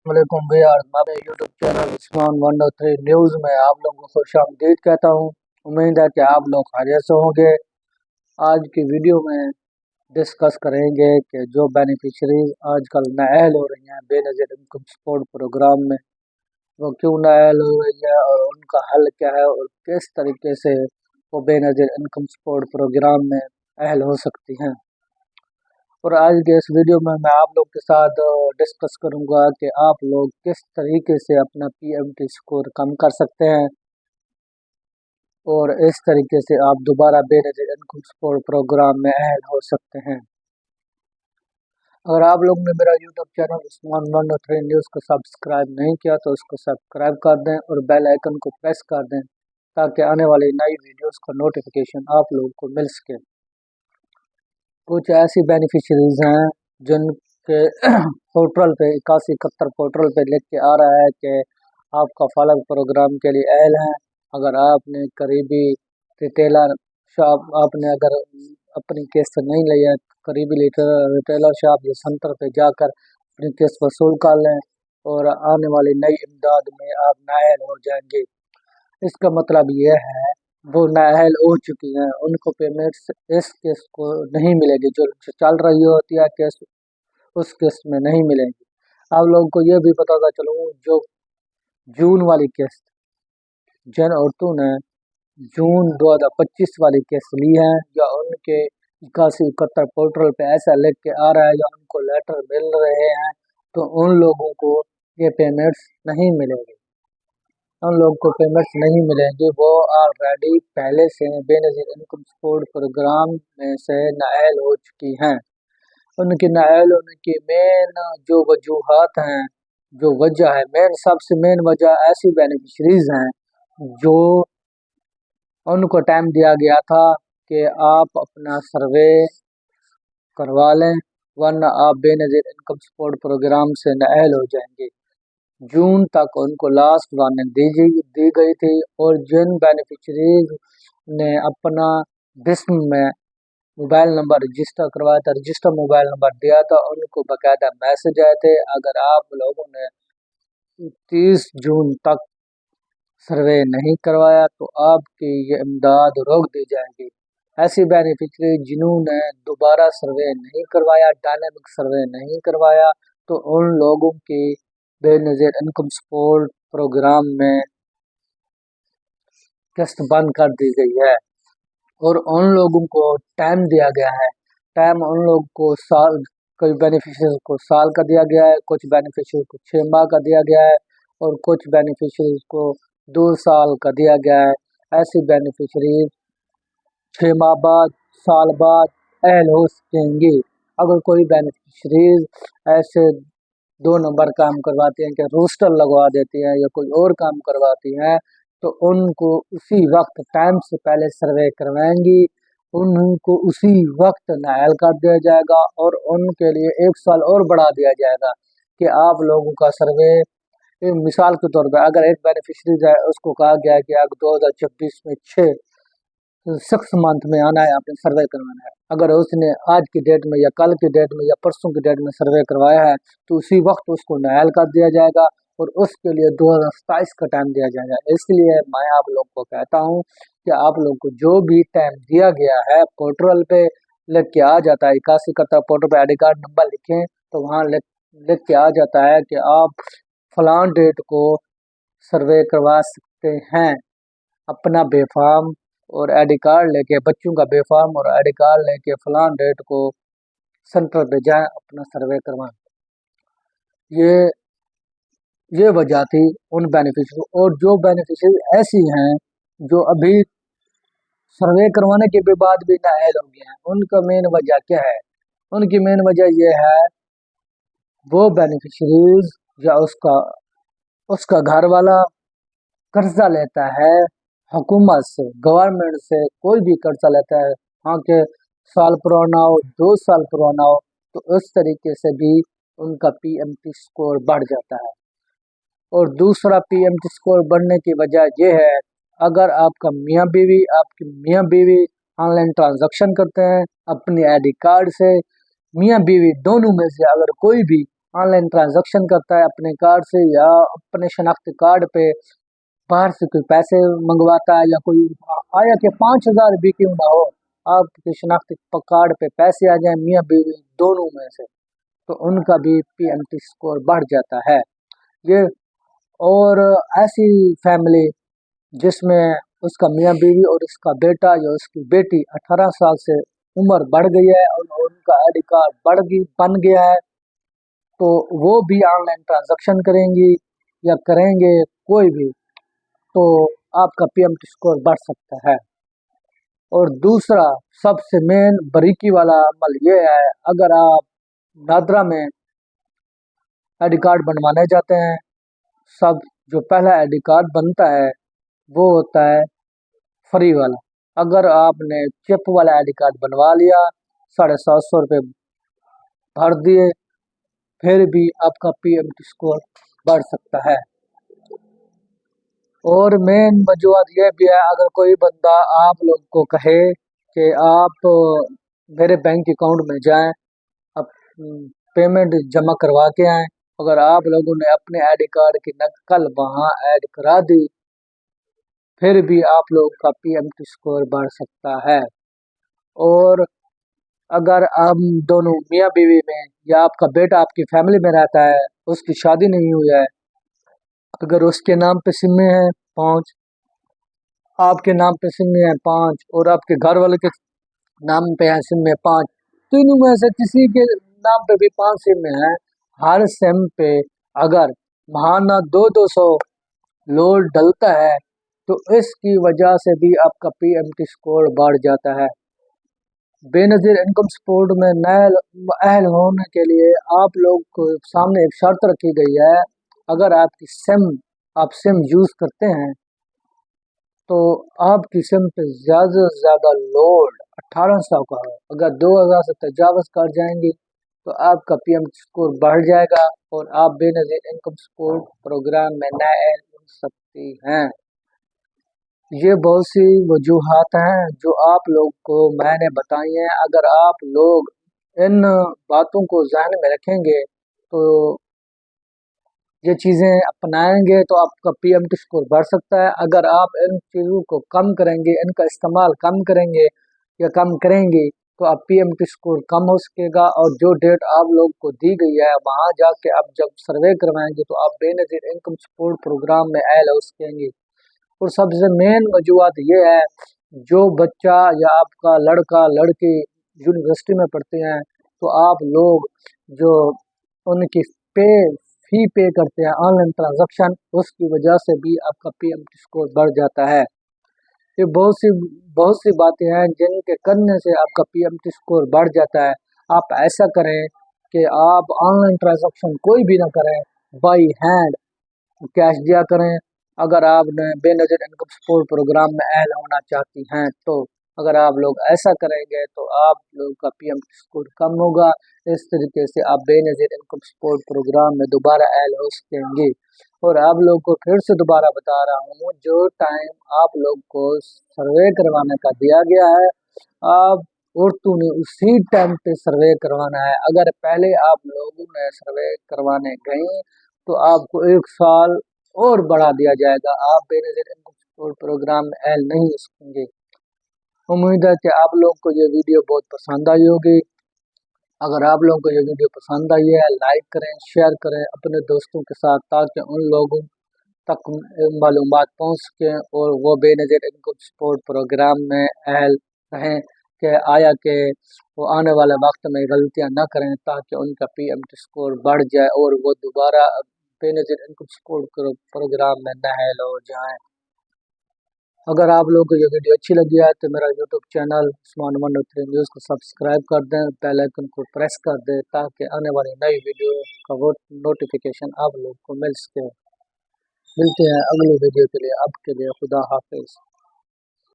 वालेकुम भैया, हमारे यूट्यूब चैनल उस्मान 103 न्यूज़ में आप लोगों को खुश आमदीद कहता हूँ। उम्मीद है कि आप लोग खैरियत से होंगे। आज की वीडियो में डिस्कस करेंगे कि जो बेनिफिशरीज आजकल नाअहल हो रही हैं बेनज़ीर इनकम सपोर्ट प्रोग्राम में, वो क्यों नाअहल हो रही है और उनका हल क्या है और किस तरीके से वो बेनज़ीर इनकम सपोर्ट प्रोग्राम में अहल हो सकती हैं। और आज के इस वीडियो में मैं आप लोग के साथ डिस्कस करूंगा कि आप लोग किस तरीके से अपना पीएमटी स्कोर कम कर सकते हैं और इस तरीके से आप दोबारा बेनज़ीर इनकम सपोर्ट प्रोग्राम में अहल हो सकते हैं। अगर आप लोग ने मेरा यूट्यूब चैनल उस्मान 103 न्यूज़ को सब्सक्राइब नहीं किया तो उसको सब्सक्राइब कर दें और बेल आइकन को प्रेस कर दें ताकि आने वाली नई वीडियोस का नोटिफिकेशन आप लोगों को मिल सके। कुछ ऐसी बेनिफिशरीज हैं जिनके पोर्टल पे 8171 पोर्टल पे लिख के आ रहा है कि आपका फॉलोअप प्रोग्राम के लिए अहल है। अगर आपने करीबी रिटेलर शॉप आपने अगर अपनी किस्त नहीं ली है, करीबी रिटेलर शॉप या सेंटर पे जाकर अपनी किस्त वसूल कर लें और आने वाली नई इमदाद में आप नाअहल हो जाएंगे। इसका मतलब ये है वो नाअहल हो चुकी हैं, उनको पेमेंट्स इस किस्त को नहीं मिलेगी, जो चल रही होती है किस्त उस किस्त में नहीं मिलेगी। आप लोगों को ये भी पता था, चलो जो जून वाली किस्त जिन औरतों ने जून 2025 वाली किस्त ली है या उनके 8171 पोर्टल पे ऐसा लिख के आ रहा है या उनको लेटर मिल रहे हैं, तो उन लोगों को ये पेमेंट्स नहीं मिलेगी। उन लोगों को पेमेंट्स नहीं मिलेंगे, वो ऑलरेडी पहले से बेनज़ीर इनकम सपोर्ट प्रोग्राम में से नाअहल हो चुकी हैं। उनके नाअहल होने की मेन जो वजूहात हैं, जो वजह है, सबसे मेन वजह ऐसी बेनिफिशरीज हैं जो उनको टाइम दिया गया था कि आप अपना सर्वे करवा लें वरना आप बेनज़ीर इनकम सपोर्ट प्रोग्राम से नाअहल हो जाएंगे। जून तक उनको लास्ट वार्निंग दी गई थी और जिन बेनिफिशरीज ने अपना बिस्म में मोबाइल नंबर रजिस्टर करवाया था, रजिस्टर मोबाइल नंबर दिया था, उनको बाकायदा मैसेज आए थे अगर आप लोगों ने 30 जून तक सर्वे नहीं करवाया तो आपकी ये इमदाद रोक दी जाएगी। ऐसी बेनिफिशरी जिन्होंने दोबारा सर्वे नहीं करवाया, डायनेमिक सर्वे नहीं करवाया, तो उन लोगों की बेनज़ीर इनकम सपोर्ट प्रोग्राम में किस्त बंद कर दी गई है और उन लोगों को टाइम दिया गया है। टाइम उन लोगों को साल, कुछ बेनिफिशरीज को साल का दिया गया है, कुछ बेनिफिशरीज को 6 माह का दिया गया है और कुछ बेनिफिशरीज को 2 साल का दिया गया है। ऐसी बेनिफिशरीज 6 माह बाद, साल बाद अहल हो सकेंगी। अगर कोई बेनिफिशरीज ऐसे 2 नंबर काम करवाती हैं कि रोस्टर लगवा देती हैं या कोई और काम करवाती हैं, तो उनको उसी वक्त टाइम से पहले सर्वे करवाएंगी, उनको उसी वक्त नाअहल कर दिया जाएगा और उनके लिए 1 साल और बढ़ा दिया जाएगा कि आप लोगों का सर्वे। मिसाल के तौर पर अगर एक बेनिफिशरीज है, उसको कहा गया है कि अगर 2026 में 6 मंथ में आना है, आपने सर्वे करवाना है, अगर उसने आज की डेट में या कल की डेट में या परसों की डेट में सर्वे करवाया है तो उसी वक्त उसको नाअहल कर दिया जाएगा और उसके लिए 2027 का टाइम दिया जाएगा। इसलिए मैं आप लोग को कहता हूँ कि आप लोग को जो भी टाइम दिया गया है पोर्टल पे लिख के आ जाता है, 8171 पोर्टल पे आईडी कार्ड नंबर लिखें तो वहाँ लिख के आ जाता है कि आप फलान डेट को सर्वे करवा सकते हैं। अपना बेफार्म और आईडी कार्ड लेके, बच्चों का बेफार्म और आईडी कार्ड लेके फलान डेट को सेंटर पे जाएं, अपना सर्वे करवाएं। ये वजह थी उन बेनिफिशरी। और जो बेनिफिशरी ऐसी हैं जो अभी सर्वे करवाने के भी बाद भी नाअहल हो गए हैं, उनका मेन वजह क्या है? उनकी मेन वजह ये है, वो बेनिफिशरीज या उसका घर वाला कर्जा लेता है हुकूमत से, गवर्नमेंट से, कोई भी कर्जा लेता है, हाँ के साल पुराना हो, 2 साल पुराना हो, तो उस तरीके से भी उनका पीएमटी स्कोर बढ़ जाता है। और दूसरा पीएमटी स्कोर बढ़ने की वजह यह है, अगर आपकी मियाँ बीवी ऑनलाइन ट्रांजैक्शन करते हैं अपने आईडी कार्ड से, मियाँ बीवी दोनों में से अगर कोई भी ऑनलाइन ट्रांजैक्शन करता है अपने कार्ड से या अपने शनाख्ती कार्ड पे बाहर से कोई पैसे मंगवाता है, या कोई आया कि 5,000 भी क्यों ना हो, आपके शनाख्ती कार्ड पे पैसे आ जाए मियाँ बीवी दोनों में से, तो उनका भी पीएमटी स्कोर बढ़ जाता है। ये और ऐसी फैमिली जिसमें उसका मियाँ बीवी और उसका बेटा या उसकी बेटी 18 साल से उम्र बढ़ गई है और उनका आईडी कार्ड बन गया है, तो वो भी ऑनलाइन ट्रांजैक्शन करेंगी या करेंगे कोई भी, तो आपका पीएमटी स्कोर बढ़ सकता है। और दूसरा सबसे मेन बारीकी वाला अमल ये है, अगर आप नादरा में आईडी कार्ड बनवाने जाते हैं, सब जो पहला आईडी कार्ड बनता है वो होता है फ्री वाला। अगर आपने चिप वाला आईडी कार्ड बनवा लिया, 750 रुपये भर दिए, फिर भी आपका पीएमटी स्कोर बढ़ सकता है। और मेन वजूहत यह भी है, अगर कोई बंदा आप लोग को कहे कि आप मेरे बैंक अकाउंट में जाएं, अब पेमेंट जमा करवा के आएँ, अगर आप लोगों ने अपने आईडी कार्ड की नकल वहाँ ऐड करा दी, फिर भी आप लोग का पीएमटी स्कोर बढ़ सकता है। और अगर हम दोनों मियाँ बीवी में या आपका बेटा आपकी फैमिली में रहता है, उसकी शादी नहीं हुई है, अगर उसके नाम पे सिम है 5, आपके नाम पे सिम है 5 और आपके घर वाले के नाम पे है सिम है 5, तीनों में से किसी के नाम पे भी 5 सिम है, हर सिम पे अगर महाना 200 लोड डलता है, तो इसकी वजह से भी आपका पीएमटी स्कोर बढ़ जाता है। बेनज़ीर इनकम सपोर्ट में नए अहल होने के लिए आप लोग को सामने एक शर्त रखी गई है, अगर आप सिम यूज़ करते हैं तो आपकी सिम पे ज़्यादा से ज़्यादा लोड 1800 का है, अगर 2000 से तजावज़ कर जाएंगे तो आपका पीएमटी स्कोर बढ़ जाएगा और आप बेनज़ीर इनकम सपोर्ट प्रोग्राम में नए अहल हो सकती हैं। ये बहुत सी वजूहात हैं जो आप लोग को मैंने बताई हैं। अगर आप लोग इन बातों को ज़हन में रखेंगे तो ये चीज़ें अपनाएंगे तो आपका पीएमटी स्कोर बढ़ सकता है। अगर आप इन चीज़ों को कम करेंगे, इनका इस्तेमाल कम करेंगे या कम करेंगे, तो आप पीएमटी स्कोर कम हो सकेगा। और जो डेट आप लोग को दी गई है वहाँ जाके आप जब सर्वे करवाएंगे तो आप बेनज़ीर इनकम सपोर्ट प्रोग्राम में ऐड हो सकेंगे। और सबसे मेन वजूहत ये है, जो बच्चा या आपका लड़का लड़की यूनिवर्सिटी में पढ़ते हैं, तो आप लोग जो उनकी फी पे करते हैं ऑनलाइन ट्रांजैक्शन, उसकी वजह से भी आपका पीएमटी स्कोर बढ़ जाता है। ये बहुत सी बातें हैं जिनके करने से आपका पीएमटी स्कोर बढ़ जाता है। आप ऐसा करें कि आप ऑनलाइन ट्रांजैक्शन कोई भी ना करें, बाई हैंड कैश दिया करें। अगर आपने बेनज़ीर इनकम सपोर्ट प्रोग्राम में ऐड होना चाहती हैं, तो अगर आप लोग ऐसा करेंगे तो आप लोग का पीएमटी स्कोर कम होगा। इस तरीके से आप बेनज़ीर इनकम सपोर्ट प्रोग्राम में दोबारा ऐड हो सकेंगे। और आप लोग को फिर से दोबारा बता रहा हूँ, जो टाइम आप लोग को सर्वे करवाने का दिया गया है, आप औरतों ने उसी टाइम पे सर्वे करवाना है। अगर पहले आप लोगों ने सर्वे करवाने गए तो आपको 1 साल और बढ़ा दिया जाएगा, आप बेनज़ीर इनकम सपोर्ट प्रोग्राम में ऐड नहीं हो सकेंगे। उम्मीद है कि आप लोग को ये वीडियो बहुत पसंद आई होगी। अगर आप लोगों को ये वीडियो पसंद आई है, लाइक करें, शेयर करें अपने दोस्तों के साथ, ताकि उन लोगों तक मालूमात पहुँच सकें और वो बेनज़ीर इनकम सपोर्ट प्रोग्राम में अहल रहें कि आया कि वो आने वाले वक्त में गलतियां ना करें, ताकि उनका पीएमटी स्कोर बढ़ जाए और वो दोबारा बेनज़ीर इनकम सपोर्ट प्रोग्राम में अहल हो जाएं। अगर आप लोगों को ये वीडियो अच्छी लगी है तो मेरा यूट्यूब चैनल उस्मान 103 न्यूज़ को सब्सक्राइब कर दें, बेल आइकन को प्रेस कर दें, ताकि आने वाली नई वीडियो का वो नोटिफिकेशन आप लोग को मिल सके। मिलते हैं अगली वीडियो के लिए, अब के लिए खुदा हाफिज़।